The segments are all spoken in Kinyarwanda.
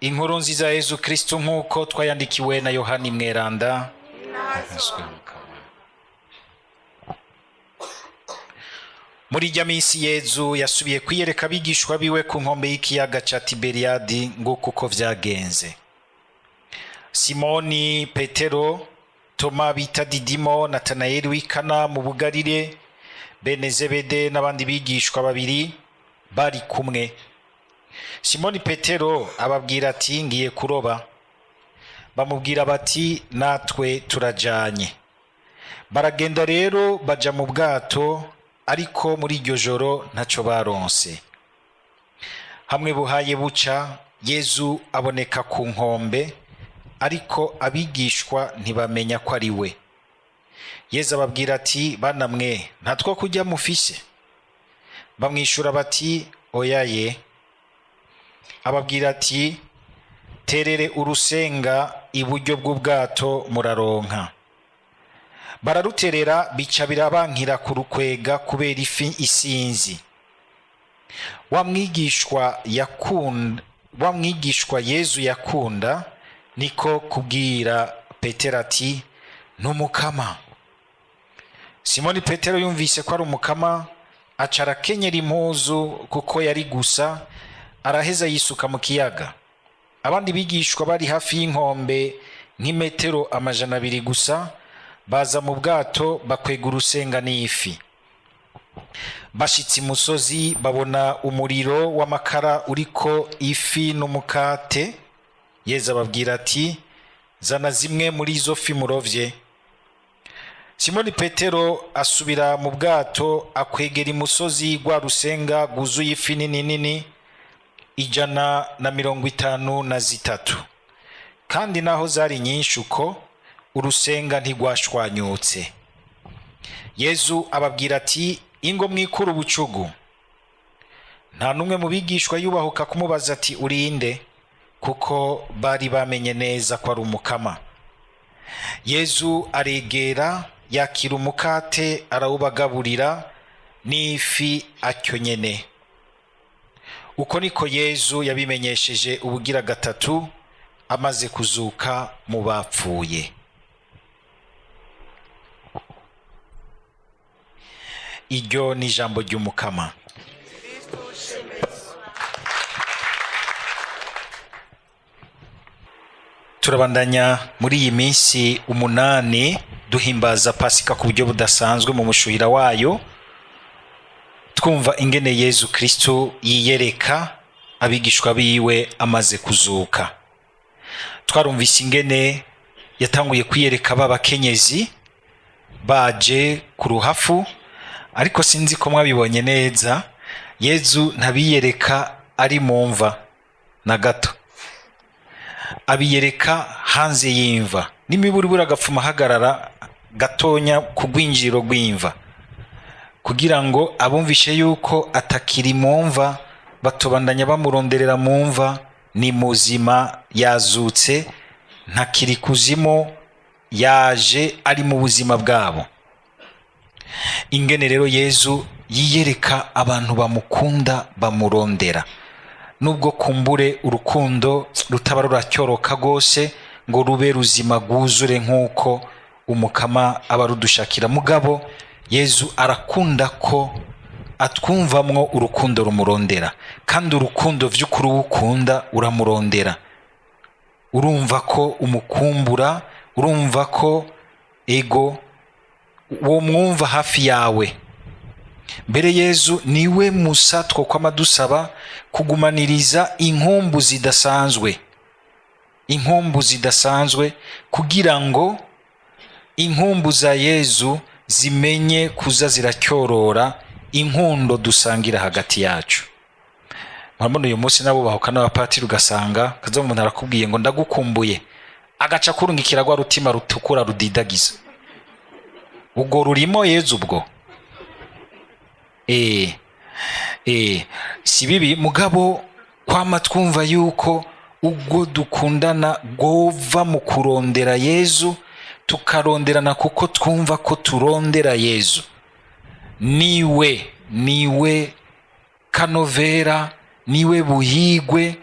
Inkuru nziza ya Yesu Kristo nk'uko twayandikiwe na Yohani Mweranda. Muri rya minsi Yesu yasubiye kwiyereka abigishwa biwe ku nkombe y'ikiyaga ca Tiberiyadi nguko uko vyagenze. Simoni Petero, Toma bita Didimo, Natanayeli w'Ikana mu Bugarire, bene Zebede n'abandi bigishwa babiri bari kumwe. Simoni Petero ababwira ati ngiye kuroba. Bamubwira bati natwe turajanye. Baragenda rero baja mu bwato, ariko muri iryo joro ntaco baronse. Hamwe buhaye buca, Yesu aboneka ku nkombe, ariko abigishwa ntibamenya ko ari we. Yesu ababwira ati bana mwe ntatwo kujya mufise. Bamwishura bati oyaye. Ababwira ati terere urusenga iburyo bw'ubwato muraronka. Bararuterera bica birabankira kurukwega kubera ifi isinzi. Wa mwigishwa Yesu yakunda niko kubwira Petero ati n'umukama. Simoni Petero yumvise ko ari umukama, acara kenyera impuzu kuko yari gusa, araheza yisuka mu kiyaga. Abandi bigishwa bari hafi y'inkombe nk'imetero 200 gusa, baza mu bwato bakwega urusenga n'ifi. Bashitse imusozi babona umuriro w'amakara uriko ifi n'umukate. Yesu ababwira ati zana zimwe muri izo fi murovye. Simoni Petero asubira mu bwato akwegera imusozi gwa rusenga guzuye ifi nini 153, kandi naho zari nyinshi uko urusenga ntigwashwanyutse. Yesu ababwira ati ingo mwikura ubucugu. Nta numwe mu bigishwa yubahuka kumubaza ati urinde, kuko bari bamenye neza ko ari umukama. Yesu aregera, yakira umukate arawubagaburira n'ifi atyo nyene. Uko niko Yesu yabimenyesheje ubugira gatatu amaze kuzuka mu bapfuye. Iryo ni ijambo ry'umukama. Turabandanya muri iyi minsi 8 duhimbaza Pasika ku buryo budasanzwe mu mushuhira wayo, twumva ingene Yesu Kristo yiyereka abigishwa biwe amaze kuzuka. Twarumvise ingene yatanguye kwiyereka babakenyezi baje ku ruhafu, ariko sinzi ko mwabibonye neza. Yesu ntabiyereka ari mu mva na gato, abiyereka hanze y'imva. N'imiburibura agapfuma hagarara gatonya ku rwinjiro rw'imva, kugira ngo abumvishe yuko atakiri mu mva, batobandanya bamuronderera mu mva. Ni muzima, yazutse, ntakiri kuzimu, yaje ari mu buzima bwabo. Ingene rero Yesu yiyereka abantu bamukunda bamurondera, nubwo kumbure urukundo rutaba ruracyoroka gose ngo rube ruzima rwuzure nk'uko umukama aba rudushakira. Mugabo Yesu arakunda ko atwumvamwo urukundo rumurondera, kandi urukundo vy'ukuri ukunda uramurondera. Urumva ko umukumbura, urumva ko ego wo mwumva hafi yawe. Mbere Yesu niwe musa twokwama dusaba kugumaniriza inkumbu zidasanzwe, kugira ngo inkumbu za Yesu zimenye kuza ziracyorora inkundo dusangira hagati yacu. Murabona uyu munsi nabo bahuka n'abapatiri, ugasanga kaza umuntu arakubwiye ngo ndagukumbuye, agaca kurungikira gwa rutima rutukura rudidagiza. Ubwo rurimo Yesu ubwo? Si bibi, mugabo kwama twumva yuko ubwo dukundana gova mu kurondera Yesu, tukaronderana kuko twumva ko turondera Yesu. Niwe kanovera, niwe buhigwe,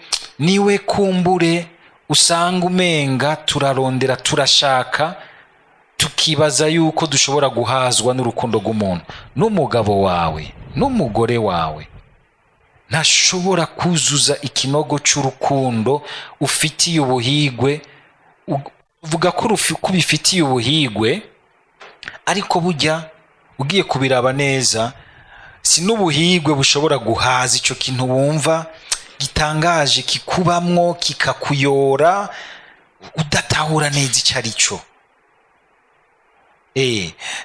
niwe kumbure usanga umenga turarondera turashaka tukibaza yuko dushobora guhazwa n'urukundo rw'umuntu. N'umugabo wawe n'umugore wawe ntashobora kuzuza ikinogo cy'urukundo ufitiye ubuhigwe. Uvuga ko ubifitiye ubuhigwe, ariko burya ugiye kubiraba neza si n'ubuhigwe bushobora guhaza icyo kintu wumva gitangaje kikubamwo kikakuyora udatahura neza icyo ari cyo.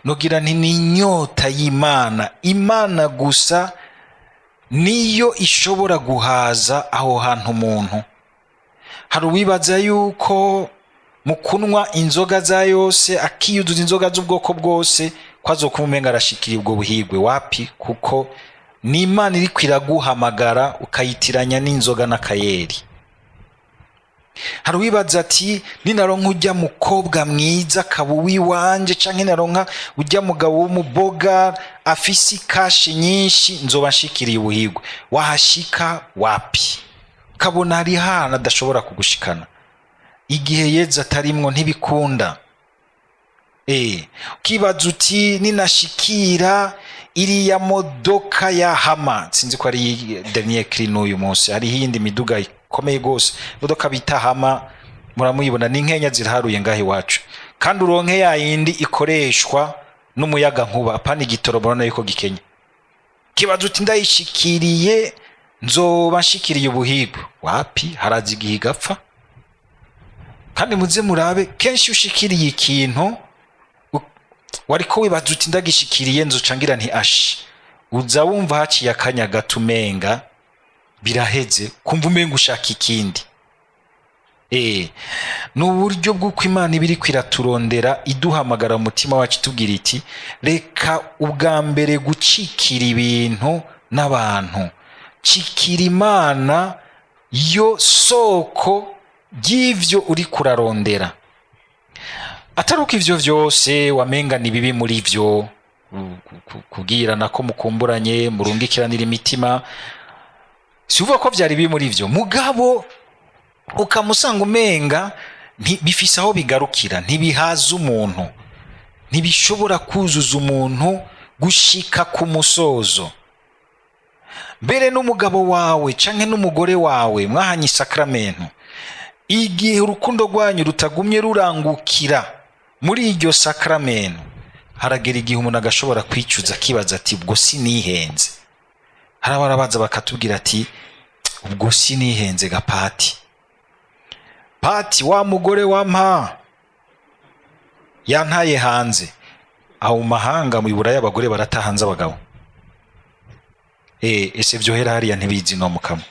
Nugira nti ni inyota y'Imana. Imana gusa niyo ishobora guhaza aho hantu umuntu. Hari uwibaza yuko mu kunywa inzoga za yose akiyuzuza inzoga z'ubwoko bwose ko azokumumenga arashikira ubwo buhigwe. Wapi, kuko ni Imana iri kwiraguhamagara ukayitiranya n'inzoga n'akayeri. Hari uwibaza ati ninaronka ujya mukobwa mwiza akaba uwiwanje, canke naronka ujya mugabo w'umuboga afise ikashi nyinshi nzoba nshikiriye ubuhigwe. Wahashika wapi? Kabona hari hana adashobora kugushikana. Igihe Yezu atarimwo ntibikunda. Ukibaza uti ninashikira iriya modoka ya Hama, sinzi ko ari dernier cri n'uyu munsi, hari iyindi miduga ikomeye gose, modoka bita Hama, muramuyibona ni nkenya ziraharuye ngahe iwacu, kandi uronke ya yindi ikoreshwa n'umuyaga nkuba, apana igitoro borona yuko gikenya. Kibaza uti ndayishikiriye nzoba nshikiriye ubuhigwe. Wapi, harazi igihe gapfa. Kandi muze murabe kenshi ushikiriye ikintu wariko wibaza uti ndagishikiriye nzocangira nti ashi, uza wumva haciye akanya gatumenga biraheze, kumva umenga ushaka ikindi. N'uburyo bw'uko Imana ibiri kwiraturondera iduhamagara umutima wacu tubwira iti reka ubwa mbere gucikira ibintu n'abantu, cikira Imana yo soko y'ivyo uri kurarondera. Ataruko ivyo vyose wamenga ni bibi muri vyo, kubwirana ko mukumburanye murungikiranira imitima, si uvuga ko vyari bibi muri vyo, mugabo ukamusanga umenga bifise aho bigarukira, ntibihaza umuntu, ntibishobora kuzuza umuntu gushika ku musozo. Mbere n'umugabo wawe canke n'umugore wawe mwahanye isakramento, igihe urukundo rwanyu rutagumye rurangukira muri iryo sakramento, haragera igihe umuntu agashobora kwicuza akibaza ati ubwo sinihenze. Hari abarabaza bakatubwira ati ubwo sinihenze gapati, pati wa mugore wampa yantaye hanze. Aho mahanga mu Buraya abagore baratahanze abagabo. Ese vyohera hariya ntibizi no mukama.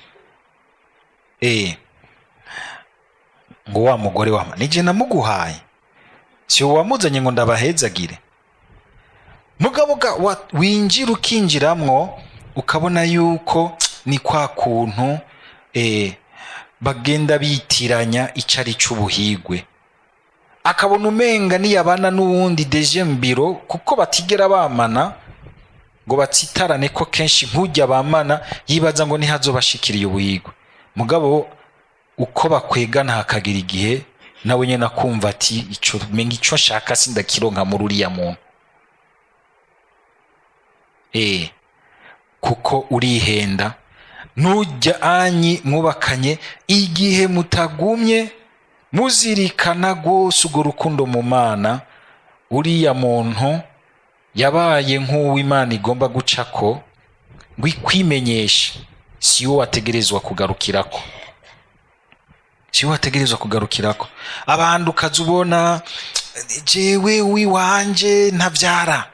Ngo wa mugore wampa nije namuguhaye, si wamuzanye ngo ndabahezagire. Mugabo winjira ukinjiramwo ukabona yuko ni kwa kuntu bagenda bitiranya icari c'ubuhigwe, akabona umenga niyabana n'uwundi deje mbiro, kuko batigera bamana ngo batsitarane ko kenshi nkujya bamana yibaza ngo ntihazobashikiriye ubuhigwe. Mugabo uko bakwegana hakagira igihe nawe nyene akumva ati ico menga ico nshaka sindakironka muri uriya muntu. Kuko urihenda nujya anyi mwubakanye igihe mutagumye muzirikana gose urwo rukundo mu Mana, uriya muntu yabaye nk'uwo Imana igomba gucako ngo ikwimenyeshe, si wo wategerezwa kugarukirako, si wo wategerezwa kugarukirako. Abantu ukazubona jewe wiwanje ntavyara,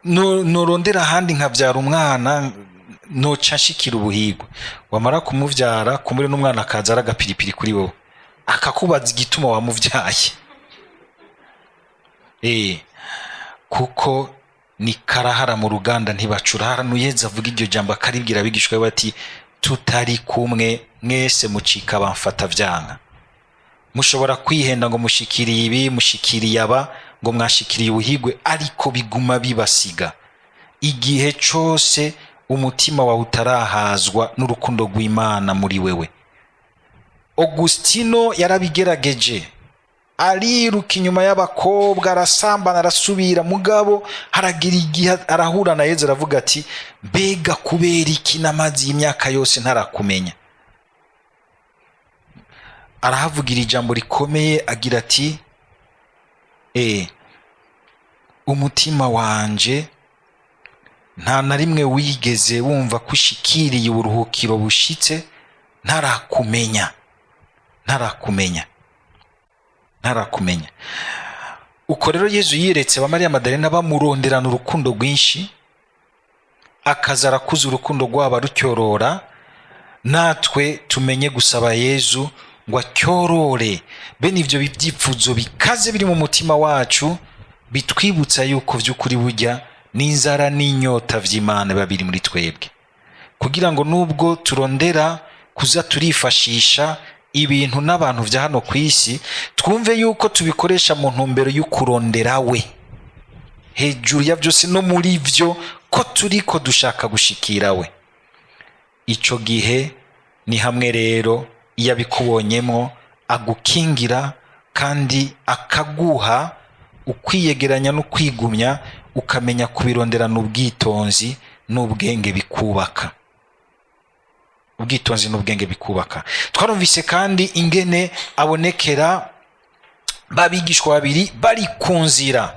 norondera ahandi nkavyara umwana noca nshikira ubuhigwe. Wamara kumuvyara kumure n'umwana akaza aragapiripiri kuri wowe akakubaza igituma wamuvyaye. Kuko ni karahara mu ruganda ntibacura. Haranu Yezu avuga iryo jambo akaribwira abigishwa bati tutari kumwe mwese mucika bamfata vyanka. Mushobora kwihenda ngo mushikiriye ibi mushikiriye aba ngo mwashikiriye ubuhigwe, ariko biguma bibasiga. Igihe cose umutima wawe utarahazwa n'urukundo rw'Imana muri wewe. Augustino yarabigerageje, ariruka inyuma y'abakobwa, arasambana, arasubira, mugabo haragira igihe arahura na Yezu aravuga ati mbega kubera iki namaze imyaka yose ntarakumenya. Arahavugira ijambo rikomeye agira ati umutima wanje nta na rimwe wigeze wumva ko ushikiriye uburuhukiro bushitse ntarakumenya. Uko rero Yezu yiretse ba Mariya Madalena bamuronderana urukundo rwinshi, akaza arakuza urukundo rwabo rutyorora. Natwe tumenye gusaba Yezu ngo atyorore bene ivyo byifuzo bikaze biri mu mutima wacu, bitwibutsa yuko vy'ukuri burya n'inzara n'inyota vy'Imana babiri muri twebwe, kugira ngo nubwo turondera kuza turifashisha ibintu n'abantu vya hano kw'isi, twumve yuko tubikoresha mu ntumbero y'ukurondera we hejuru ya byose, no muri vyo ko turiko dushaka gushikira we. Ico gihe ni hamwe rero iyo abikubonyemo agukingira kandi akaguha ukwiyegeranya no kwigumya, ukamenya kubironderana ubwitonzi n'ubwenge bikubaka. Ubwitonzi n'ubwenge bikubaka. Twarumvise kandi ingene abonekera babigishwa babiri bari kunzira.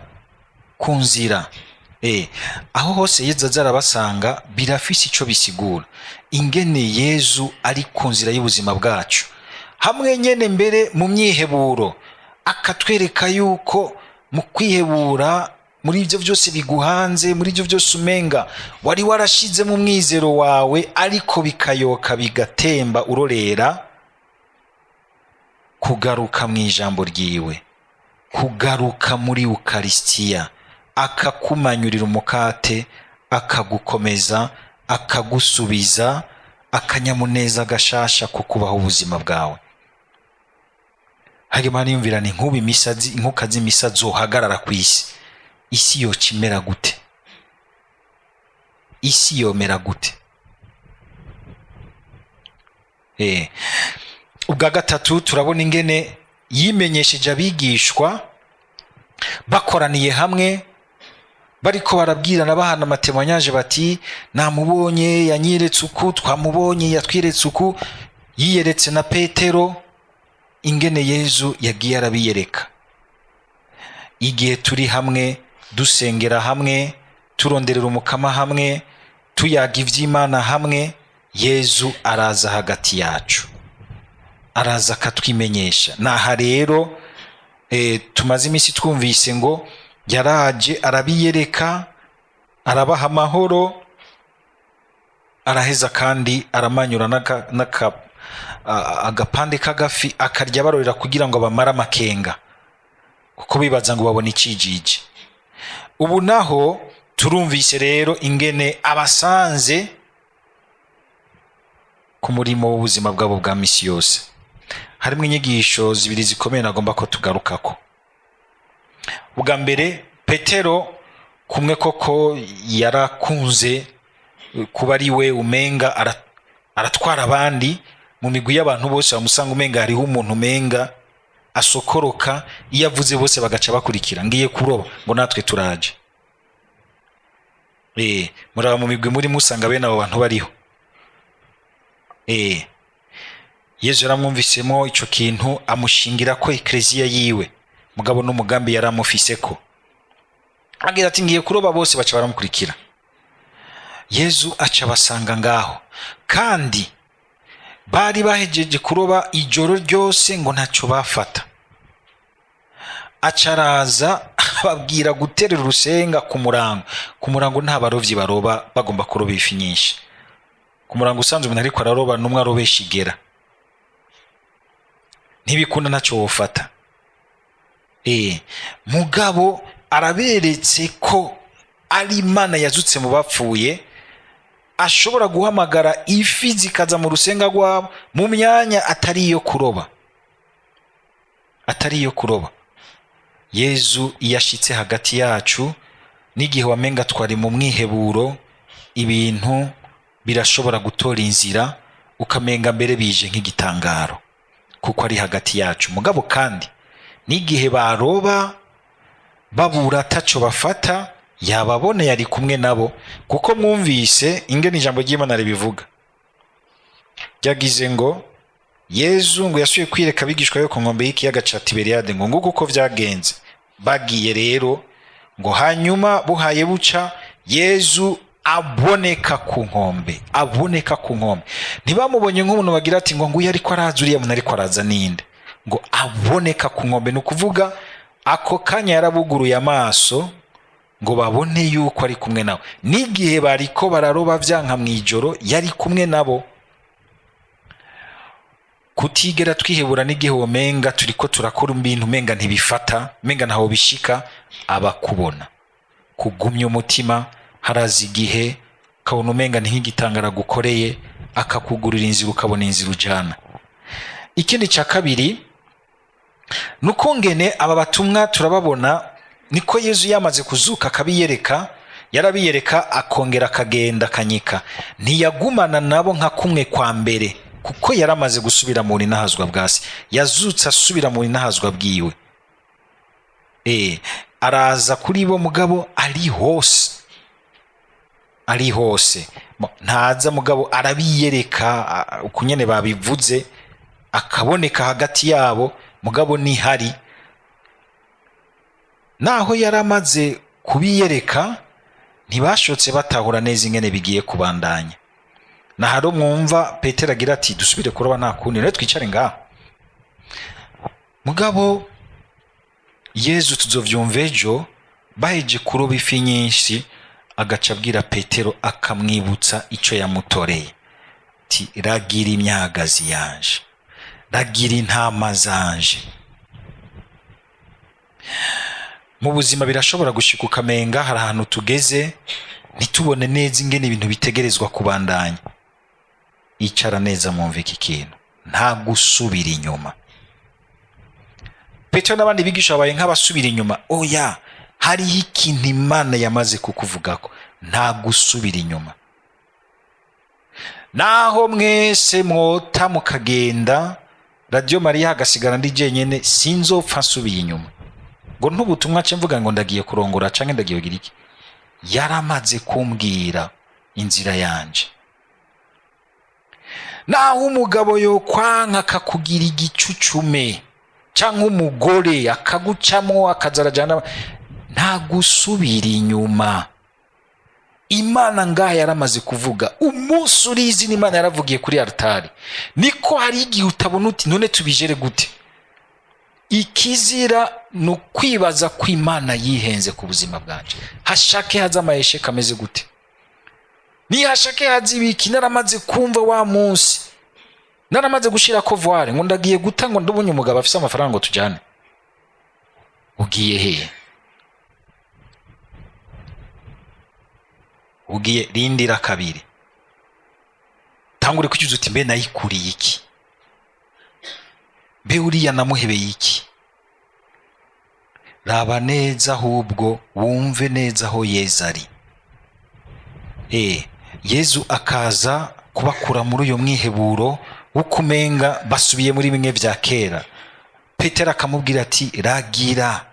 Aho hose Yezu azarabasanga birafise ico bisigura, ingene Yezu ari kunzira y'ubuzima bwacu. Hamwe nyene mbere mu myiheburo akatwereka yuko mu kwihebura, muri ivyo vyose biguhanze, muri ivyo vyose umenga wari warashize mu mwizero wawe ariko bikayoka bigatemba urorera, kugaruka mu ijambo ryiwe, kugaruka muri Ukaristiya, akakumanyurira umukate, akagukomeza, akagusubiza akanyamuneza gashasha kukubaho ubuzima bwawe. Hagema niyumvira ni nkuba imisazi, inkuka z'imisazi zohagarara ku isi yocimera gute? Isi yomera gute? Ubwa gatatu turabona ingene yimenyesheje abigishwa bakoraniye hamwe, bariko barabwirana bahana amatemanyaje bati namubonye, yanyeretse uku, twamubonye, yatwiretse uku. Yiyeretse na Petero, ingene Yezu yagiye arabiyereka. Igihe turi hamwe, dusengera hamwe, turonderera umukama hamwe, tuyaga ivy'Imana hamwe, Yezu araza hagati yacu, araza akatwimenyesha. Naha rero tumaze iminsi twumvise ngo yaraje arabiyereka, arabaha amahoro, araheza kandi aramanyura agapande k'agafi akarya barorera kugira ngo bamare amakenga, kuko bibaza ngo babone icijiji. Ubu naho turumvise rero ingene abasanze ku murimo w'ubuzima bwabo bwa misi yose. Harimo inyigisho zibiri zikomeye nagomba ko tugarukako. Ubwa mbere, Petero kumwe koko yarakunze kuba ari we umenga aratwara abandi mu migwi y'abantu bose, bamusanga umenga hariho umuntu umenga asokoroka, iyo avuze bose bagaca bakurikira, ngiye kuroba ngo natwe turaje. Muraba mu migwi muri musanga bene abo bantu bariho. Yezu yaramwumvisemo ico kintu, amushingira ko ekleziya yiwe, mugabo n'umugambi yaramufiseko. Agira ati ngiye kuroba, bose baca baramukurikira. Yezu aca basanga ngaho, kandi bari bahejeje kuroba ijoro ryose ngo ntaco bafata. Acaraza babwira guterera urusenga ku murango. Ku murango nta barovyi baroba, bagomba kuroba ifi nyinshi. Ku murango usanzwe umuntu ariko araroba n'umwe arobesha igera, ntibikunda ntaco wofata. Mugabo araberetse ko ari Imana yazutse mu bapfuye, ashobora guhamagara ifi zikaza mu rusenga rwabo mu myanya atari iyo kuroba, atari iyo kuroba. Yezu yashitse hagati yacu n'igihe wamenga twari mu mwiheburo, ibintu birashobora gutora inzira ukamenga mbere bije nk'igitangaro kuko ari hagati yacu. Mugabo kandi n'igihe baroba babura ataco bafata, yababone yari kumwe nabo, kuko mwumvise ingene ijambo ry'Imana ribivuga. Ryagize ngo Yezu ngo yasuye kwireka abigishwa yo ku nkombe y'ikiyaga ca Tiberiyade, ngo nguko uko vyagenze. Bagiye rero ngo hanyuma buhaye buca Yezu aboneka ku nkombe. Ntibamubonye nk'umuntu bagira ati ngo nguyu ariko araza, uriya muntu ariko araza ninde, ngo aboneka ku nkombe. Ni ukuvuga ako kanya yarabuguruye amaso ngo babone yuko ari kumwe nabo. N'igihe bariko bararoba vyanka mw'ijoro yari kumwe nabo. Kutigera twihebura n'igihe womenga turiko turakora ibintu menga ntibifata, menga ntaho bishika, abakubona. Kugumya umutima, haraza igihe kabona umenga nk'igitangara gukoreye, akakugurira inzira ukabona inzira ujana. Ikindi ca kabiri nuko ngene aba batumwa turababona, niko Yezu yamaze kuzuka akabiyereka, yarabiyereka akongera akagenda kanyika. Ntiyagumana nabo nka kumwe kwa mbere, kuko yaramaze gusubira mu ninahazwa bwase. Yazutse asubira mu ninahazwa bwiwe. Araza kuri bo mugabo ari hose. Ntaza mugabo arabiyereka ukunyene babivuze, akaboneka hagati yabo mugabo nihari. Naho yaramaze kubiyereka ntibashotse batahura neza ingene bigiye kubandanya. Naharo mwumva Petero agira ati dusubire kuroba nta kundi, rero twicare ngaho. Mugabo Yezu tuzovyumva ejo baheje kuroba ifi nyinshi, agaca abwira Petero akamwibutsa ico yamutoreye. Ati ragira imyagazi yanje, ragira intama zanje. Mu buzima birashobora gushika ukamenga hari ahantu tugeze ntitubone neza ingene ibintu bitegerezwa kubandanya. Icara neza mwumve iki kintu, nta gusubira inyuma. Petero n'abandi bigisha babaye nk'abasubira inyuma. Oya, hariho ikintu Imana yamaze kukuvugako, nta gusubira inyuma. Naho mwese mwota mukagenda, Radio Maria hagasigara ndi jenyene, sinzopfa nsubiye inyuma ngo ntubutumwa ce mvuga ngo ndagiye kurongora canke ndagiye kugira iki. Yaramaze kumbwira inzira yanje. Naho umugabo yo kwanka akakugira igicucume canke umugore akagucamo akazarajana, nta gusubira inyuma. Imana ngaha yaramaze kuvuga. Umunsi urizi n'Imana yaravugiye kuri altari. Niko hari igihe utabona uti none tubijere gute. Ikizira no kwibaza ko Imana yihenze ku buzima bwanje. Hashake haza amayeshe kameze gute. Ni hashake hazi ibiki, naramaze kumva wa munsi, naramaze gushira ko voile ngo ndagiye guta ngo ndubunye umugabo afise amafaranga ngo tujane. Ugiye he? Ugiye rindira kabiri. Tangure kucyuza uti mbe nayikuriye iki? Mbe uriya namuhebeye iki? Raba neza ahubwo wumve neza aho Yezu ari. Yezu akaza kubakura muri uyo mwiheburo ukumenga basubiye muri bimwe vya kera. Petero akamubwira ati ragira.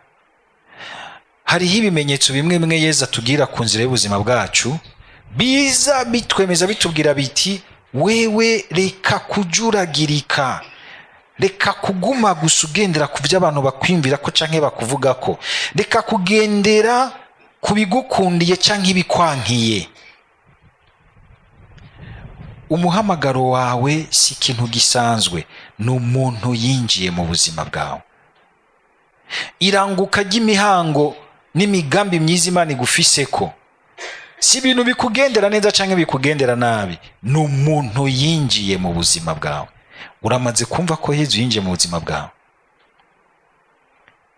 Hariho ibimenyetso bimwe bimwe Yezu atubwira ku nzira y'ubuzima bwacu, biza bitwemeza bitubwira biti wewe reka kujuragirika, reka kuguma gusa ugendera ku vy'abantu bakwimvira ko canke bakuvuga ko, reka kugendera ku bigukundiye canke ibikwankiye. Umuhamagaro wawe si ikintu gisanzwe, ni umuntu yinjiye mu buzima bwawe. Iranguka ry'imihango n'imigambi myiza Imana igufiseko si ibintu bikugendera neza canke bikugendera nabi, ni umuntu yinjiye mu buzima bwawe. Uramaze kumva ko Yezu yinjiye mu buzima bwawe?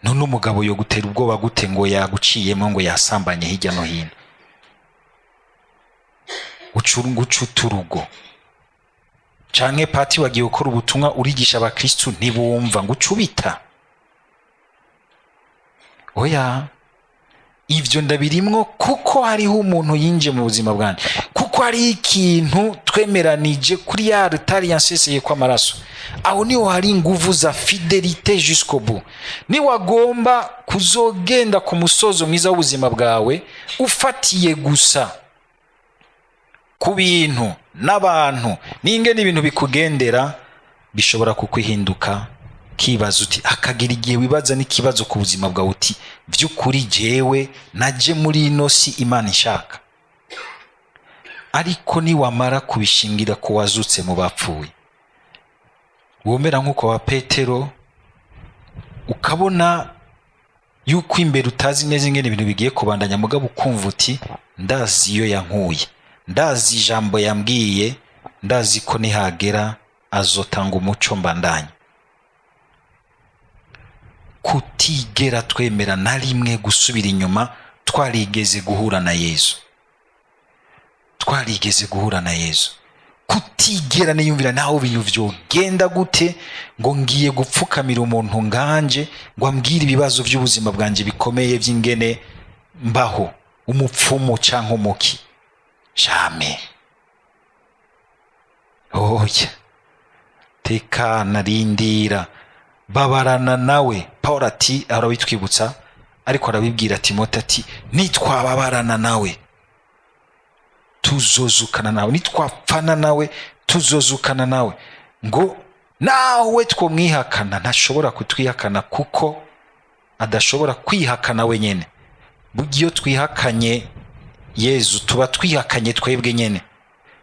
None umugabo yo gutera ubwoba gute ngo yaguciyemo ngo yasambanye hirya no hino, ucuturugo canke pati wagiye ukora ubutumwa urigisha abakristu ntibumva ngo ucubita? Oya, ivyo ndabirimwo kuko hariho umuntu yinjiye mu buzima bwanje, kuko yuko hari ikintu twemeranije kuri ya rutari yanseseye kw'amaraso. Aho niho hari inguvu za fidelite jusqu'au bout. Niwagomba kuzogenda ku musozo mwiza w'ubuzima bwawe ufatiye gusa ku bintu n'abantu n'ingene ibintu bikugendera, bishobora kukwihinduka kibazo uti akagira igihe wibaza n'ikibazo ku buzima bwawe uti vy'ukuri jewe naje muri ino si Imana ishaka. Ariko niwamara kubishingira ko wazutse mu bapfuye, womera nk'uko wa Petero, ukabona yuko imbere utazi neza ingene ibintu bigiye kubandanya, mugabo ukumva uti ndazi iyo yankuye, ndazi ijambo yambwiye, ndazi ko nihagera azotanga umuco mbandanya. Kutigera twemera na rimwe gusubira inyuma, twarigeze guhura na Yesu. Twarigeze guhura na Yesu. Kutigera niyumvira naho ibintu vyogenda gute ngo ngiye gupfukamira umuntu nganje ngo ambwire ibibazo by'ubuzima bwanje bikomeye vy'ingene mbaho, umupfumu canke umuki. Jamais. Oya, tekana rindira, babarana nawe. Paulo ati arabitwibutsa, ariko arabibwira Timote ati nitwababarana nawe tuzozukana nawe, nitwapfana nawe tuzozukana nawe. Ngo nawe twomwihakana ntashobora kutwihakana kuko adashobora kwihakana wenyene. Bugiyo twihakanye Yezu tuba twihakanye twebwe nyene,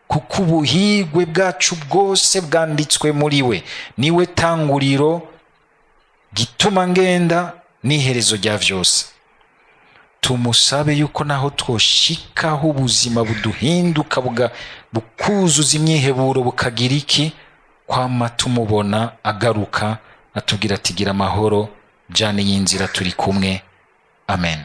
kuko ubuhigwe bwacu bwose bwanditswe muri we. Niwe tanguriro, gituma ngenda n'iherezo rya vyose. Tumusabe yuko naho twoshikaho ubuzima buduhinduka bukuzuza imyiheburo bukagira iki, kwama tumubona agaruka atubwira ati gira amahoro, jane y'inzira turi kumwe. Amen.